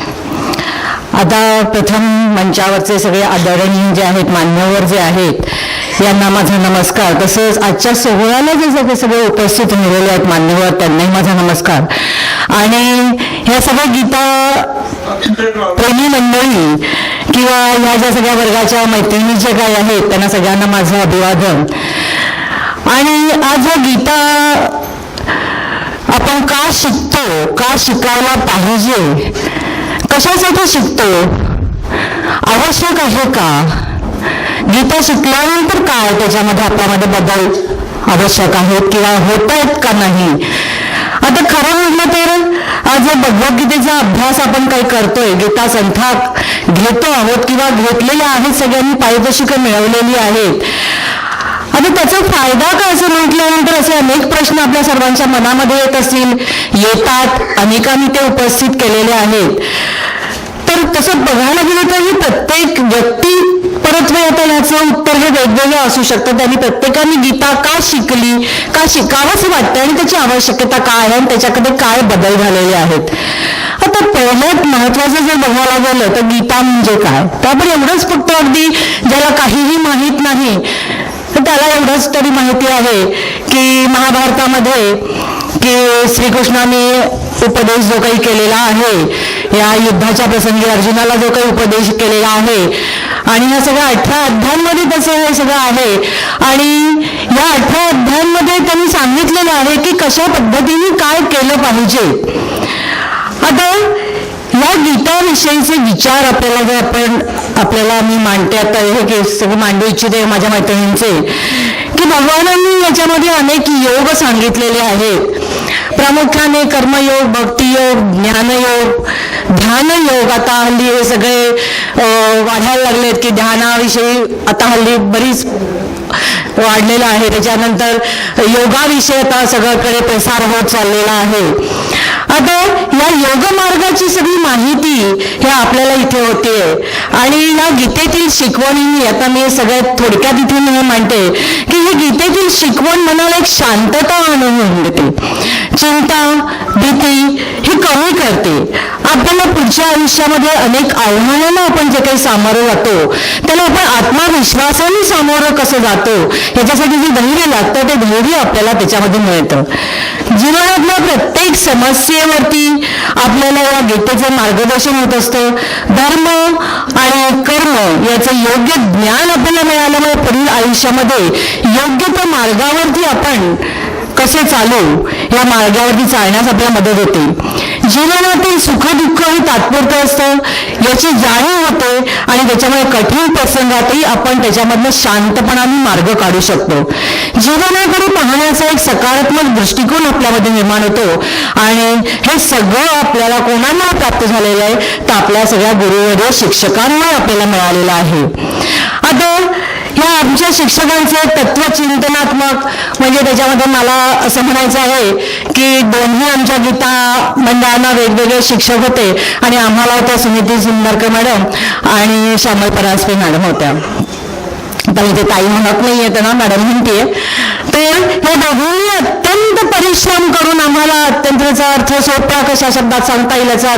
आता प्रथम मंचावरचे सगळे आदरणीय जे आहेत, मान्यवर जे आहेत, यांना माझा नमस्कार. तसंच आजच्या सोहळ्याला जे सगळे उपस्थित राहिलेले आहेत मान्यवर, त्यांनाही माझा नमस्कार. आणि ह्या सगळ्या गीता प्रेमी मंडळी किंवा ह्या ज्या सगळ्या वर्गाच्या मैत्रिणी जे काही आहेत त्यांना सगळ्यांना माझं अभिवादन. आणि आज हा गीता आपण का शिकतो, का शिकायला पाहिजे, कशासाठी शिकतो, आवश्यक आहे का, गीता शिकल्यानंतर काय त्याच्यामध्ये आपल्यामध्ये बदल आवश्यक आहेत किंवा होत आहेत का नाही. आता खरं म्हटलं तर आज भगवद्गीतेचा अभ्यास आपण काही करतोय, गीता संथा घेतो आहोत किंवा घेतलेल्या आहेत, सगळ्यांनी पारितोषिकं मिळवलेली आहेत. आता त्याचा फायदा काय असं म्हटल्यानंतर असे अनेक प्रश्न आपल्या सर्वांच्या मनामध्ये येतात, अनेकांनी ते उपस्थित केलेले आहेत. तर तसं बघायला गेलं तर ही प्रत्येक व्यक्ती परत वेळा याचं उत्तर हे वेगवेगळं असू शकतं. त्यांनी प्रत्येकाने गीता का शिकली, का शिकावंच वाटतं आणि त्याची आवश्यकता काय आहे आणि त्याच्याकडे काय बदल झालेले आहेत. आता पहिल्यात महत्वाचं जर बघायला गेलं तर गीता म्हणजे काय, तर आपण एवढंच फक्त अगदी ज्याला काहीही माहीत नाही तर त्याला एवढंच तरी माहिती आहे की महाभारतामध्ये की श्रीकृष्णाने उपदेश जो काही केलेला आहे, या युद्धाच्या प्रसंगी अर्जुनाला जो काही उपदेश केलेला आहे आणि ह्या सगळ्या 18 अध्यायांमध्ये तसं हे सगळं आहे. आणि या 18 अध्यायांमध्ये त्यांनी सांगितलेलं आहे की कशा पद्धतीने काय केलं पाहिजे. आता या गीताविषयीचे विचार आपल्याला मी मांडते आता हे की सगळे मांडू इच्छिते माझ्या मैत्रिणींचे, की भगवानांनी याच्यामध्ये अनेक योग सांगितलेले आहेत. प्रामुख्याने कर्मयोग, भक्तियोग, ज्ञानयोग, ध्यानयोग. आता हल्ली हे सगळे वाढायला लागलेत की ध्यानाविषयी आता हल्ली बरीच वाढलेलं आहे. त्याच्यानंतर योगाविषयी आता सगळीकडे प्रसार होत चाललेला आहे. आता या योग मार्गाची सगळी माहिती हे आपल्याला इथे होते आणि या गीतेतील शिकवणींनी, आता मी सगळ्यात थोडक्यात इथे मी मांडते की ही गीतेतील शिकवण मनाला एक शांतता आणून देते, चिंता, भीती ही कमी करते. आपल्याला पुढच्या आयुष्यामध्ये अनेक आव्हानांना आपण जे काही सामोरं जातो त्याला आपण आत्मविश्वासाने सामोरं कसं जातो ह्याच्यासाठी जे धैर्य लागतं ते धैर्य आपल्याला त्याच्यामध्ये मिळतं. जीवनातल्या प्रत्येक समस्येवरती आपल्याला या गीतेचं मार्गदर्शन होत असतं. धर्म आणि कर्म याचं योग्य ज्ञान आपल्याला मिळाल्यामुळे पुढील आयुष्यामध्ये योग्य त्या मार्गावरती आपण कसे चालू, या मार्गावरती चालण्यास आपल्याला मदत होते. जीवनातील सुखदुःख हे तात्पुरतं असतं याची जाणीव होते आणि त्याच्यामुळे कठीण प्रसंगातही आपण त्याच्यामधनं शांतपणाने मार्ग काढू शकतो. जीवनाकडे पाहण्याचा एक सकारात्मक दृष्टिकोन आपल्यामध्ये निर्माण होतो आणि हे सगळं आपल्याला कोणाला प्राप्त झालेलं आहे तर आपल्या सगळ्या गुरुवर्य शिक्षकांमुळे आपल्याला मिळालेलं आहे. आता ह्या आमच्या शिक्षकांचे तत्वचिंतनात्मक म्हणजे त्याच्यामध्ये मला असं म्हणायचं आहे की दोन्ही आमच्या गीता मंडळांना वेगवेगळे शिक्षक होते आणि आम्हाला होत्या सुनीती सुंदरकर मॅडम आणि श्यामल परांजपे मॅडम होत्या. आता मी ते ताई म्हणत नाहीये त्यांना मॅडम म्हणतेय. तर या दोघांनी अत्यंत परिश्रम करून आम्हाला अत्यंत त्याचा अर्थ सोप्या कशा शब्दात सांगता येईल याचा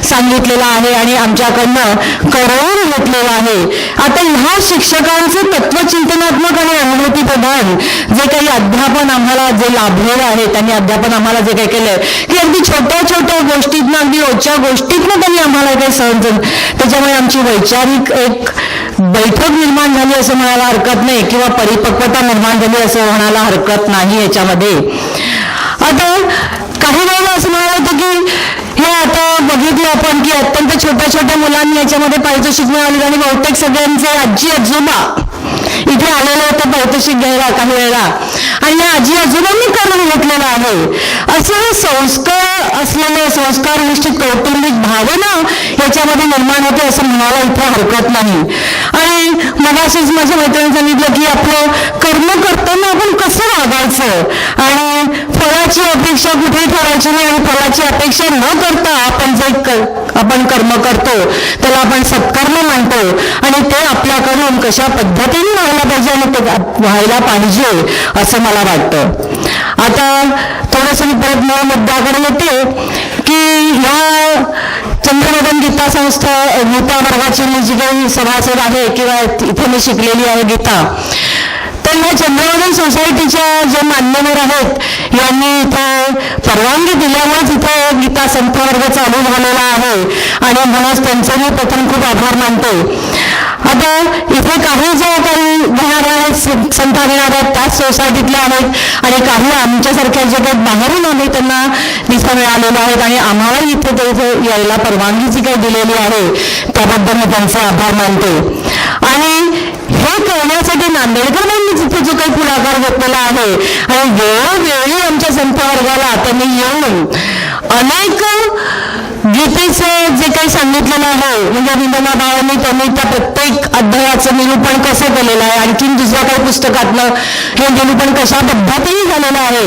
सांगितलेला आहे आणि आमच्याकडनं करून घेतलेला आहे. आता ह्या शिक्षकांचे तत्वचिंतनात्मक आणि अनुभूती प्रधान जे काही अध्यापन आम्हाला जे लाभलेलं आहे, त्यांनी अध्यापन आम्हाला जे काही केलंय की अगदी छोट्या छोट्या गोष्टीतनं, अगदी रोजच्या गोष्टीतनं त्यांनी आम्हाला काही सहन, त्याच्यामुळे आमची वैचारिक एक बैठक निर्माण झाली असं म्हणायला हरकत नाही किंवा परिपक्वता निर्माण झाली असं म्हणायला हरकत नाही याच्यामध्ये. आता काही वेळेला असं म्हणायला होतं की हे आता बघितलं आपण की अत्यंत छोट्या छोट्या मुलांनी याच्यामध्ये पारितोषिक मिळाले आणि बहुतेक सगळ्यांचे आजी आजोबा इथे आलेले होते पारितोषिक घ्यायला काही वेळा, आणि या आजी आजोबांनी करून घेतलेलं आहे. असं संस्कार असलेले संस्कार निश्चित कौटुंबिक भावना याच्यामध्ये निर्माण होते असं म्हणायला इथे हरकत नाही. आणि मगाशीच माझ्या मैत्रिणी सांगितलं की आपलं कर्म करताना आपण कसं वागायचं आणि फळाची अपेक्षा कुठे ठेवायची नाही, आणि फळाची अपेक्षा न करता आपण जे आपण कर्म करतो त्याला आपण सत्कर्म मानतो, आणि ते आपल्याकडून कशा पद्धतीने व्हायला पाहिजे आणि ते व्हायला पाहिजे असं मला वाटतं. आता थोडंसं मी परत मला मुद्द्याकडे येते की ह्या चंद्रमोदन गीता संस्था गीता वर्गाची मी जी काही सभासद आहे किंवा इथे मी शिकलेली आहे गीता, तर ह्या चंद्रमोदन सोसायटीच्या जे मान्यवर आहेत यांनी इथे परवानगी दिल्यामुळेच इथे गीता संत वर्ग चालू झालेला आहे, आणि म्हणूनच त्यांचे मी प्रथम खूप आभार मानते. आता इथे काही जे काही घेणार आहेत संस्था घेणार आहेत त्याच सोसायटीतल्या आहेत, आणि काही आमच्यासारख्या जे काही बाहेरून आले त्यांना दिसा मिळालेल्या आहेत, आणि आम्हाला इथे ते यायला परवानगी जी काही दिलेली आहे त्याबद्दल मी त्यांचे आभार मानते. आणि हे करण्यासाठी नांदेडकरांनी जिथे जो काही पुढाकार घेतलेला आहे, आणि वेळोवेळी आमच्या संत वर्गाला त्यांनी येऊन अनेक गीतेचं जे काही सांगितलेलं आहे, म्हणजे विंदना भावांनी त्यांनी त्या प्रत्येक अध्यायाचं निरूपण कसं केलेलं आहे, आणखीन दुसऱ्या काही पुस्तकातलं हे निरूपण कशा पद्धतीने झालेलं आहे,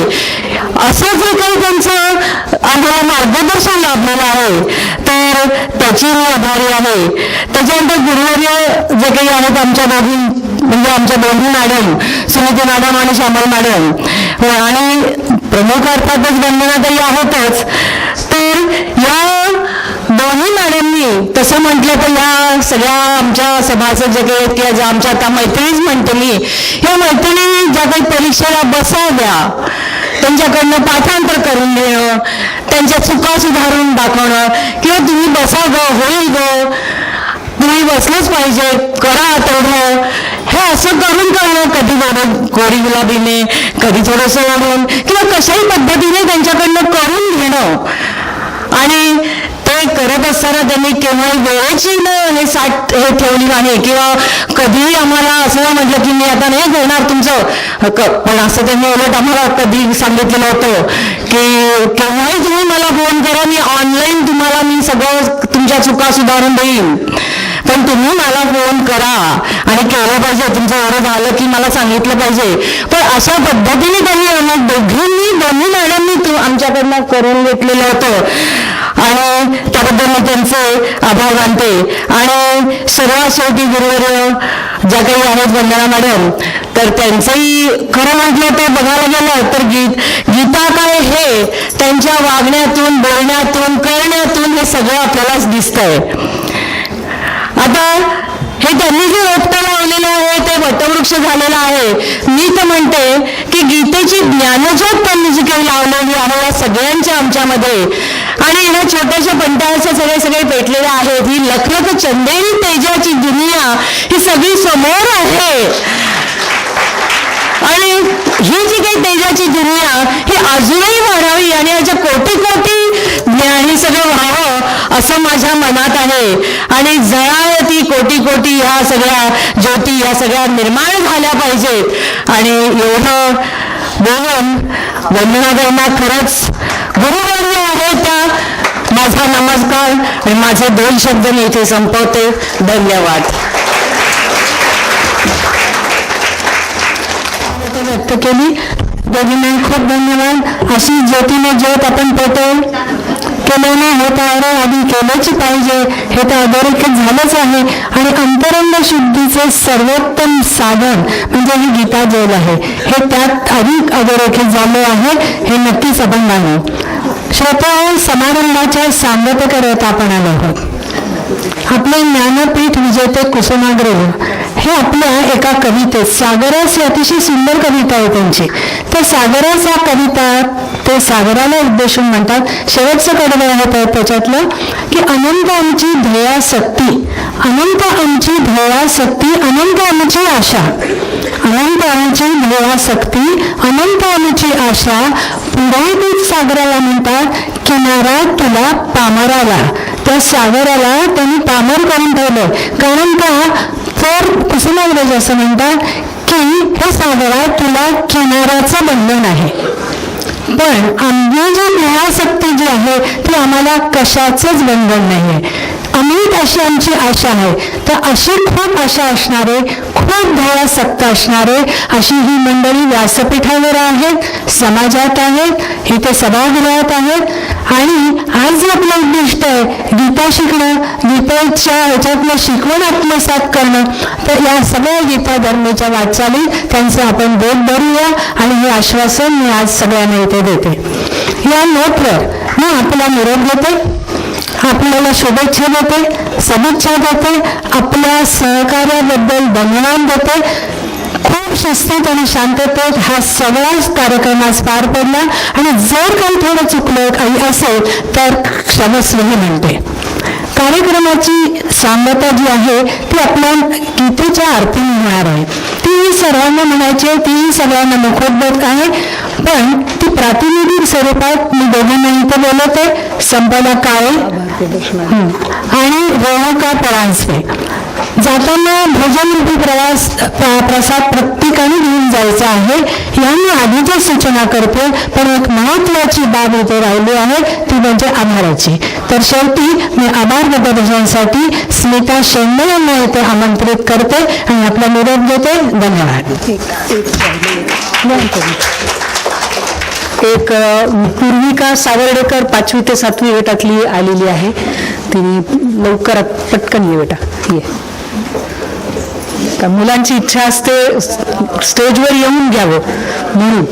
असं जे काही त्यांचं आम्हाला मार्गदर्शन लाभलेलं आहे तर त्याची मी आभारी आहे. त्याच्यानंतर गुरुवर्य जे काही आहेत आमच्या दोघी, म्हणजे आमच्या दोन्ही मॅडम सुनीती मॅडम आणि श्यामल मॅडम, आणि प्रमुख अर्थातच वंदनाताई आहेतच, तर या दोन्ही मॅडमनी तसं म्हटलं तर या सगळ्या आमच्या सभासद जे काही किंवा ज्या आमच्या आता मैत्रीच म्हणतो मी, या मैत्रिणी ज्या काही परीक्षेला बसाव्या त्यांच्याकडनं पाठांतर करून देणं, त्यांच्या चुका सुधारून दाखवणं, किंवा तुम्ही बसा ग होईल ग तुम्ही बसलंच पाहिजे करा तेवढं, हे असं करून करणं, कधी गोरी गुलाबीने कधी थोडंसं ओढून किंवा कशाही पद्धतीने त्यांच्याकडनं करून घेणं, आणि ते करत असताना त्यांनी केव्हाही वेळेची हे साठ हे ठेवली नाही, किंवा कधीही आम्हाला असं म्हटलं की मी आता नाही करणार तुमचं, पण असं त्यांनी उलट आम्हाला कधी सांगितलेलं होतं की केव्हाही तुम्ही मला फोन करा, मी ऑनलाईन तुम्हाला मी सगळं तुमच्या चुका सुधारून देईन, पण तुम्ही मला फोन करा आणि केलं पाहिजे, तुमचं एवढं झालं की मला सांगितलं पाहिजे. पण अशा पद्धतीने त्यांनी दोन्ही मॅडमनी आमच्याकडनं करून घेतलेलं होतं, आणि त्याबद्दल मी त्यांचे आभार मानते. आणि सर्वात शेवटी गुरुवर्य ज्या काही आहेत वंदना मॅडम, तर त्यांचंही खरं म्हटलं ते बघायला गेलं तर गीता काय हे त्यांच्या वागण्यातून बोलण्यातून करण्यातून हे सगळं आपल्यालाच दिसतंय. आता हे त्यांनी जे रोपटं लावलेलं आहे ते वटवृक्ष झालेलं आहे. मी तर म्हणते की गीतेची ज्ञानज्योत त्यांनी जी काही लावलेली आहे या सगळ्यांच्या आमच्यामध्ये, आणि ह्या छोट्याशा पंटाळ्याचे सगळे पेटलेले आहेत. ही लखलख चंदेरी तेजाची दुनिया ही सगळी समोर आहे, आणि ही जी काही तेजाची दुनिया ही अजूनही वाढावी आणि याच्या कोटी कोटी ज्ञानी सगळं व्हावं असं माझ्या मनात आहे. आणि जळावं ती कोटी कोटी ह्या सगळ्या ज्योती ह्या सगळ्या निर्माण झाल्या पाहिजेत. आणि एवढं बोलून वंदनाताईंना खरंच गुरुवर्य आहे त्या माझा नमस्कार आणि माझे 2 शब्द मी इथे संपवते. धन्यवाद. व्यक्त केली दोघींना खूप धन्यवाद. अशी ज्योतीने ज्योत आपण पेटवून केल्याने हे तर आधी केल्याची पाहिजे, हे तर अधोरेखित झालंच आहे. आणि अंतरंग शुद्धीचे सर्वोत्तम साधन म्हणजे ही गीता जैन आहे, हे त्यात अधिक अधोरेखित झाले आहे, हे नक्कीच आपण मानू. श्रोते, समारंभाच्या सांगत करत आपण आलो आहोत. आपले ज्ञानपीठ विजेते कुसुमाग्रज हे आपल्या एका कवितेत, सागरस ही अतिशय सुंदर कविता आहे त्यांची, तर सागरस या कविता ते सागराला उद्देशून म्हणतात. शेवटचं कडवं आहे त्याच्यातलं की अनंत आमची ध्येयासक्ती, अनंत आमची ध्येयासक्ती, अनंत आमची आशा, अनंत आमची ध्येयासक्ती, अनंत आमची आशा, पुढे दूध सागराला म्हणतात किनारा तुला पामराला. त्या सागराला त्यांनी पामर करून ठेवलं. कारण का तर कुसुमाग्रज असं म्हणतात की हे सागरा तुला किनाऱ्याचं बंधन आहे, पण आम्ही जी न्यायासक्ती जी आहे ती आम्हाला कशाचंच बंधन नाही आहे. अमित अशी आमची आशा आहे. तर अशी खूप आशा असणारे, खूप ध्येयासक्त असणारे अशी ही मंडळी व्यासपीठावर आहेत, समाजात आहेत, इथे सभागृहात आहेत. आणि आज जे आपलं उद्दिष्ट आहे गीता शिकणं, गीतेच्या ह्याच्यातलं शिकवण आत्मसात करणं, तर या सगळ्या गीता धर्मेच्या वाटचालीत त्यांचं आपण बोध धरूया. आणि हे आश्वासन मी आज सगळ्यांना इथे देते. या नोटवर मी आपला निरोप देते, आपल्याला शुभेच्छा देते, सदिच्छा देते, आपल्या सहकार्याबद्दल धन्यवाद देते. खूप शिस्तीत आणि शांततेत हा सगळाच कार्यक्रम आज पार पडला. आणि जर काही थोडं चुकलं काही असेल तर क्षमस्व म्हणते. कार्यक्रमाची सांगता जी आहे ती आपल्या गीतेच्या आरतीने होणार आहे. ती सर्वांना म्हणायची आहे, ती सगळ्यांना मुखोद्गत आहे, पण ती प्रातिनिधिक स्वरूपात मी दोघांना इथे बोलवते. संपदा काळे आणि रेणुका परांजपे. जाताना भोजनरूपी प्रसाद प्रत्येकाने घेऊन जायचा आहे. यांनी आधीच सूचना करते, पण एक महत्वाची बाब इथे राहिली आहे ती म्हणजे आभाराची. तर शेवटी मी आभार प्रदर्शनासाठी स्मिता शेंडे यांना इथे आमंत्रित करते आणि आपला निरोप देते. धन्यवाद. एक पूर्विका सावर्डेकर 5वी ते 7वी गटातली आलेली आहे. तिने लवकर पटकन ये बेटा ये. का मुलांची इच्छा असते स्टेजवर येऊन घ्यावं म्हणून.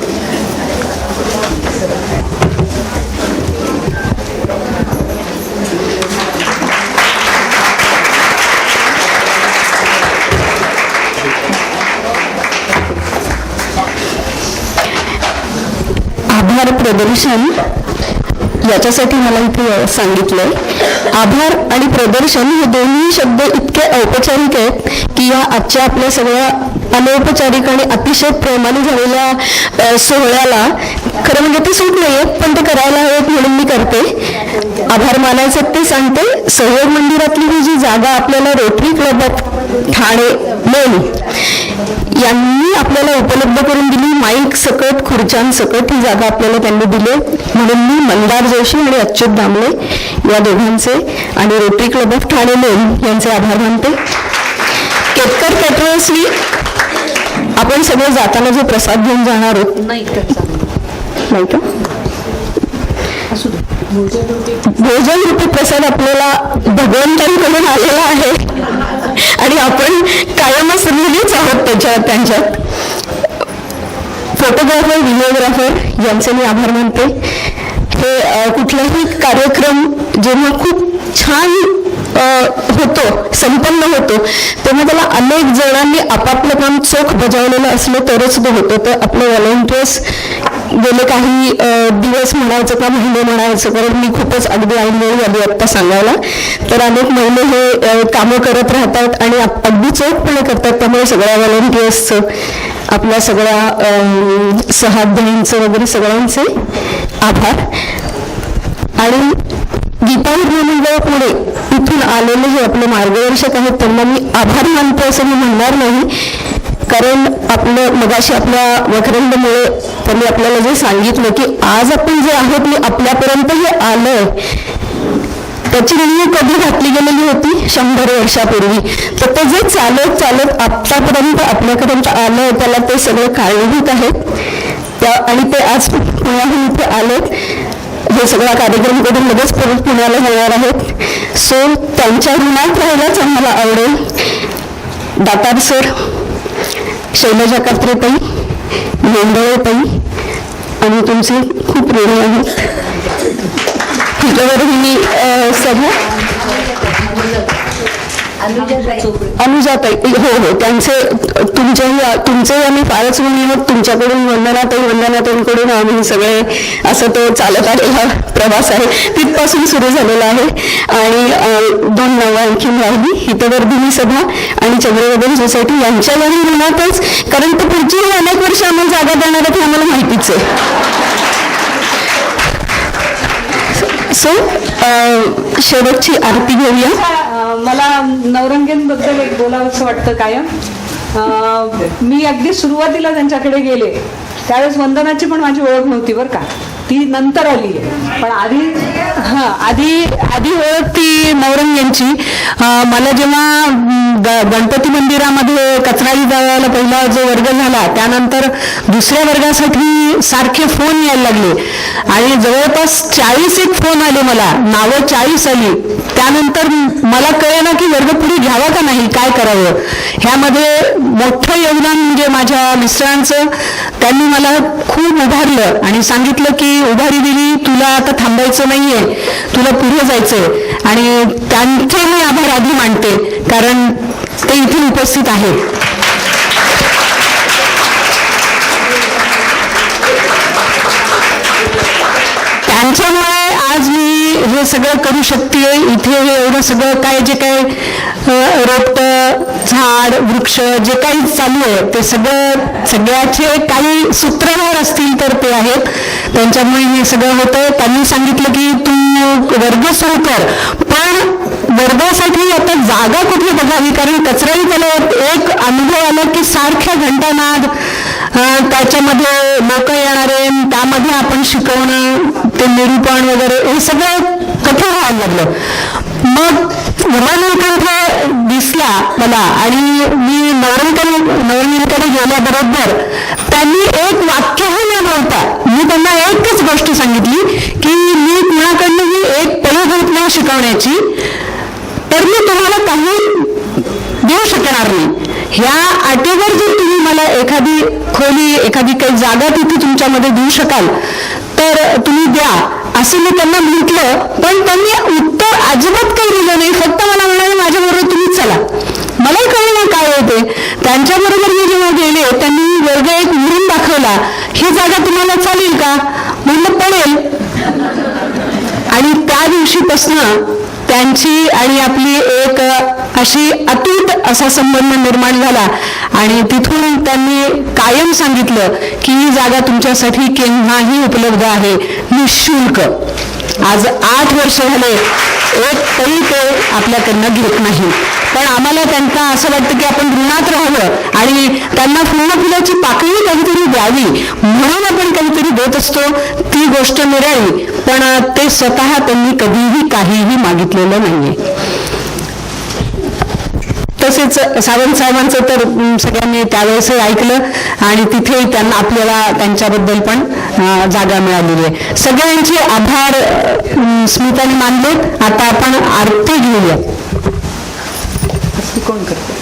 आभार प्रदर्शन याच्यासाठी मला इथे सांगितलंय. आभार आणि प्रदर्शन हे दोन्ही शब्द इतके औपचारिक आहेत की या आजच्या आपल्या सगळ्या अनौपचारिक आणि अतिशय प्रेमाने झालेल्या सोहळ्याला खरं म्हणजे ते सूट नाहीये, पण ते करायला हवेत म्हणून मी करते. आभार मानायचं ते सांगते. सहयोग मंदिरातली ही जी जागा आपल्याला rotary club of Thane main यांनी आपल्याला उपलब्ध करून दिली. माईक सकट, खुर्च्यांसकट ही जागा आपल्याला त्यांनी दिली, म्हणून मी मंदार जोशी आणि अच्युत दामले या दोघांचे आणि rotary club of Thane main यांचे आभार मानते. केतकर कॅटरर्सनी आपण सगळे जाताना जो प्रसाद घेऊन जाणार आहोत नाही का भोजन रूपी प्रसाद आपल्याला भगवंतांकडून आलेला आहे आणि आपण कायमच ऋणीच आहोत त्यांच्यात. फोटोग्राफर, व्हिडिओग्राफर यांचे मी आभार मानते. हे कुठलाही कार्यक्रम जेव्हा खूप छान होतो, संपन्न होतो, तेव्हा त्याला अनेक जणांनी आपापलं काम चोख बजावलेलं असलं तरच तो होतो. तर आपले व्हॉलंटियर्स गेले काही दिवस म्हणायचं का महिने म्हणायचं, कारण मी खूपच अगदी ऐनवेळी आली आत्ता सांगायला, तर अनेक महिने हे कामं करत राहतात आणि अगदी चोखपणे करतात. त्यामुळे सगळ्या व्हॉलंटियर्सचं, आपल्या सगळ्या सहाध्यायींचं वगैरे सगळ्यांचे आभार. आणि गीता मंडळ पुणे इथून आलेले जे आपले मार्गदर्शक आहेत त्यांना मी आभार मानतो असं मी म्हणणार नाही, कारण आपलं मगाशी आपल्या वखरंडमुळे त्यांनी आपल्याला जे सांगितलं की आज आपण जे आहोत मी आपल्यापर्यंत हे आलंय त्याची रीण कधी घातली गेलेली होती 100 वर्षापूर्वी. तर ते जे चालत चालत आतापर्यंत आपल्यापर्यंत आलंय त्याला ते सगळं कारणीभूत आहेत आणि ते आज पुण्याहून इथे आलेत. हे सगळा कार्यक्रम करून लगेच परत पुण्याला जाणार आहेत. सो त्यांच्या ऋणात राहायलाच आम्हाला आवडेल. दातार सर, शैलजा कात्रेताई, मेंदळेताई आणि तुमचे खूप ऋणी आहेत. तिच्यावर मी सगळं अनुजाताई, हो हो, तुमचे आम्ही फारच ऋणी आहोत. तुमच्याकडून वंदनाताईंकडून आम्ही सगळे असं तो चालत आलेला प्रवास आहे, तिथपासून सुरू झालेला आहे. आणि 2 नावं आणखीन राहिली, हितवर्धिनी सभा आणि चंद्रवदन सोसायटी यांच्या वरील ऋणातच, कारण ते पुढची अनेक वर्ष आम्हाला जागा देणार हे आम्हाला माहितीच आहे. सो शेवटची आरती घेऊया. मला नवरंगेंबद्दल एक बोलावंसं वाटतं कायम. मी अगदी सुरुवातीला त्यांच्याकडे गेले त्यावेळेस वंदनाची पण माझी ओळख नव्हती बरं का, ती नंतर आली आहे. पण आधी ओळख ती नवरंगेंची. मला जेव्हा गणपती मंदिरामध्ये कचराळी जायला पहिला जो वर्ग झाला त्यानंतर दुसऱ्या वर्गासाठी सारखे फोन यायला लागले आणि जवळपास 40 एक फोन आले, मला नावं 40 आली. त्यानंतर मला कळेना की वर्ग पुढे घ्यावा का नाही, काय करावं. ह्यामध्ये मोठं योगदान म्हणजे माझ्या मिस्टरांचं. त्यांनी मला खूप उभारलं आणि सांगितलं की उभारी दिली, तुला आता थांबायचं नाहीये, तुला पुढे जायचंय. आणि त्यांचे मी आभार आधी मानते कारण ते इथे उपस्थित आहेत. त्यांच्यामुळे आज मी हे सगळं करू शकते. इथे हे एवढं सगळं काय जे काय रोपटं झाड वृक्ष जे काही चालू आहे ते सगळ्याचे काही सूत्रधार असतील तर ते आहेत. त्यांच्यामुळे हे सगळं होतं. त्यांनी सांगितलं की तू वर्ग सुरू कर, पण वर्गासाठी आता जागा कुठे बघावी, कारण कचराही त्याला एक अनुभव आला की सारख्या घंटानाद, त्याच्यामध्ये लोक येणारे, त्यामध्ये आपण शिकवणं, ते निरूपण वगैरे हे सगळं कठीण व्हायला लागलं. मग नवरंगींकडे दिसला मला आणि मी नवरंगींकडे गेल्याबरोबर त्यांनी एक वाक्यही न बोलता मी त्यांना एकच गोष्ट सांगितली की मी कुणाकडनंही एक पळी होत नाही शिकवण्याची, तर मी तुम्हाला काही देऊ शकणार नाही. ह्या अटीवर जर तुम्ही मला एखादी खोली, एखादी काही जागा तिथे तुमच्यामध्ये देऊ शकाल तर तुम्ही द्या, असं मी त्यांना म्हटलं. पण त्यांनी उत्तर अजिबात काही दिलं नाही. फक्त मला म्हणाले माझ्याबरोबर तुम्ही चला. मलाही कळलं नाही काय होते. त्यांच्याबरोबर मी जेव्हा गेले त्यांनी वर्ग एक उघडून दाखवला. ही जागा तुम्हाला चालेल का? म्हणलं पडेल. आणि त्या दिवशीपासून त्यांची आणि आपली एक अशी अतूट असा संबंध निर्माण झाला आणि तिथून त्यांनी कायम सांगितलं की ही जागा तुमच्यासाठी केव्हाही उपलब्ध आहे, निःशुल्क. आज 8 वर्ष झाले एक तरी ते आपल्याकडनं घेत नाही. पण आम्हाला त्यांना असं वाटतं की आपण ऋणात राहावं आणि त्यांना फुलाची पाकळी काहीतरी द्यावी म्हणून आपण काहीतरी देत असतो. ती गोष्ट निराळी, पण ते स्वतः त्यांनी कधीही काहीही मागितलेलं नाहीये. तसेच सावंत साहेबांचं तर सगळ्यांनी त्यावेळेसही ऐकलं आणि तिथे त्यांना आपल्याला त्यांच्याबद्दल पण जागा मिळालेली आहे. सगळ्यांचे आभार स्मिताने मानले. आता आपण आरती घेऊया. कोण करतो?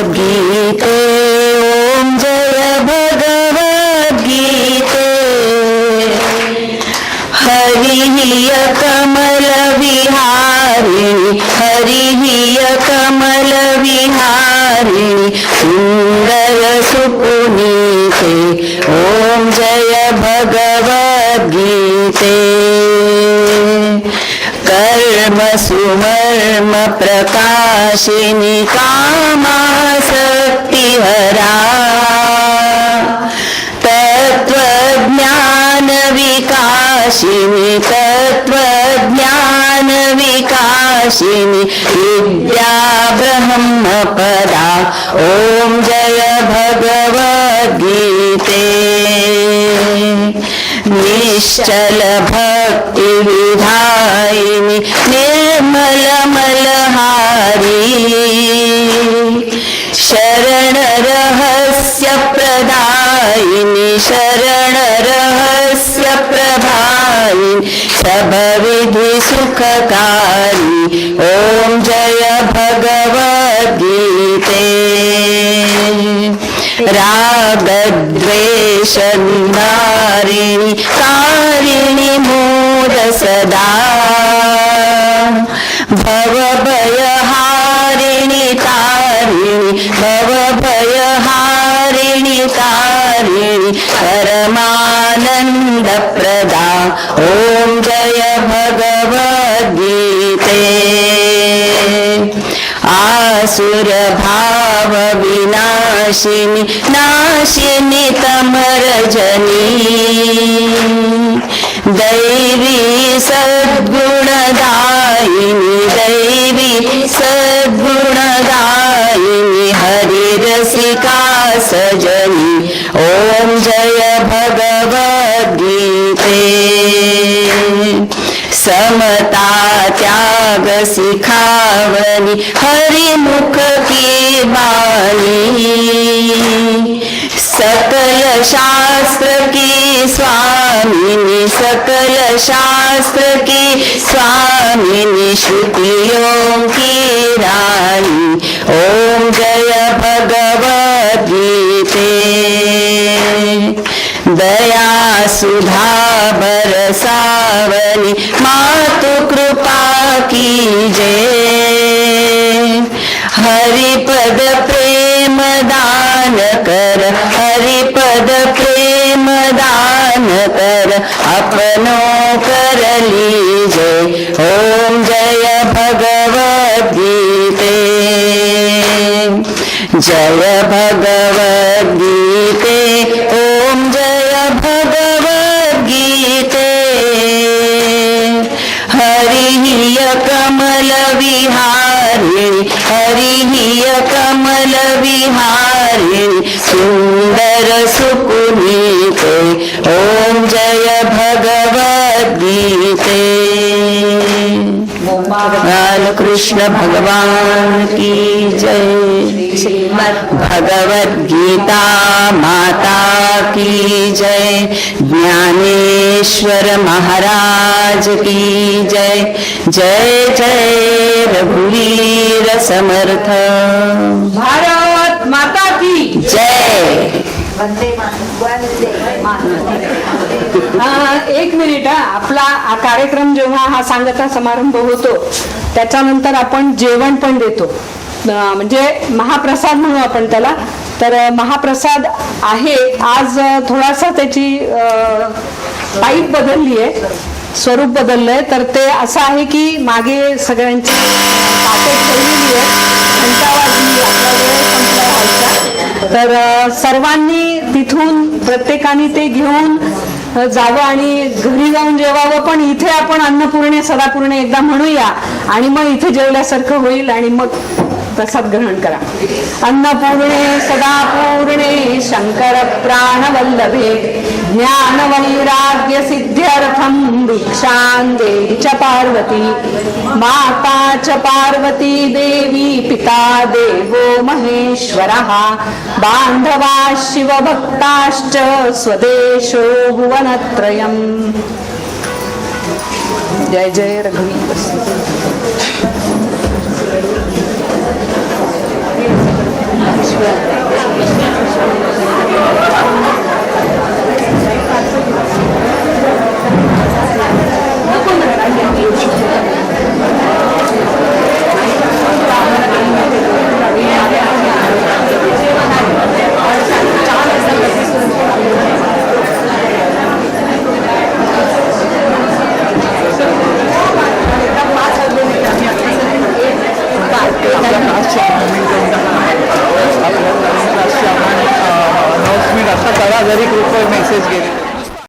गीते ओम जय भगवद्गीते हरिः कमल विहारिणी हरिः कमल विहारिणी सुंदर सुपुनीते ओम जय भगवद्गीते कर्म सुमर्म प्रकाशिनी कामासक्ति हरा तत्वज्ञान विकासिनी तत्वज्ञान विकासिनी विद्या ब्रह्मपदा ओम जय भगवद्गीते निश्चल भक्ति विधायिनी निर्मल मलहारी शरण रहस्य प्रदायिनी शरण रहस्य प्रभायिनी सब विधि सुखकारी ओम जय भगवद्गीते राग द्वेष निवारिणी कारिणी मोद सदा भव भयहारिणी तारिणी भव भयहारिणी तारिणी परमानंद प्रदा ओम जय भगवद्गीते नाशिनी नाशिनी तमरजनी दैवी सद्गुणदायिनी दैवी सद्गुणदायिनी हरिरसिका सजनी ओम जय भगवद्गीते समता त्याग सिखावनी हरिमुख की बानी सकल शास्त्र की स्वामिनी सकल शास्त्र की स्वामिनी श्रुतियों की रानी ओम जय भगवद्गीते दया सुधा बरसावनी मातु कृपा कीजे हरिपद प्रेम दान कर हरिपद प्रेम दान कर अपनो कर लीजे ओम जय भगवद्गीते जय भगवद्गीते ओम जय भगवद्गीते हरिः कमल विहारिणी हरिः कमल विहारिणी सुंदर सुपुनीते ओम जय भगवद्गीते बालकृष्ण भगवान की जय श्रीमद् भगवद गीता माता की जय ज्ञानेश्वर महाराज की जय जय जय रघुवीर समर्थ भारत माता की जय वंदे मातरम. एक मिनिट आपला कार्यक्रम जेव्हा हा सांगता समारंभ होतो त्याच्यानंतर आपण जेवण पण देतो म्हणजे महाप्रसाद म्हणू आपण त्याला. तर महाप्रसाद आहे आज थोडासा त्याची टाईप बदलली आहे स्वरूप बदललंय. तर ते असं आहे की मागे सगळ्यांची ताटे ठेवलेली आहे घंटा वाजली आपला वेळ संपला व्हायचा. तर सर्वांनी तिथून प्रत्येकाने ते घेऊन जावं आणि घरी जाऊन जेवावं. पण इथे आपण अन्नपूर्णे सदापूर्णे एकदा म्हणूया आणि मग इथे जेवल्यासारखं होईल आणि मग प्रसाद ग्रहण करा. अन्नपूर्णे सदापूर्णे शंकर प्राणवल्लभे ज्ञान वैराग्य सिद्ध्यर्थम भिक्षां देहि च पार्वती माता च पार्वती देवी पिता देवो महेश्वरः बांधवा शिवभक्ताश्च स्वदेशो भुवनत्रयम्. जय जय रघुवीर. Thank you.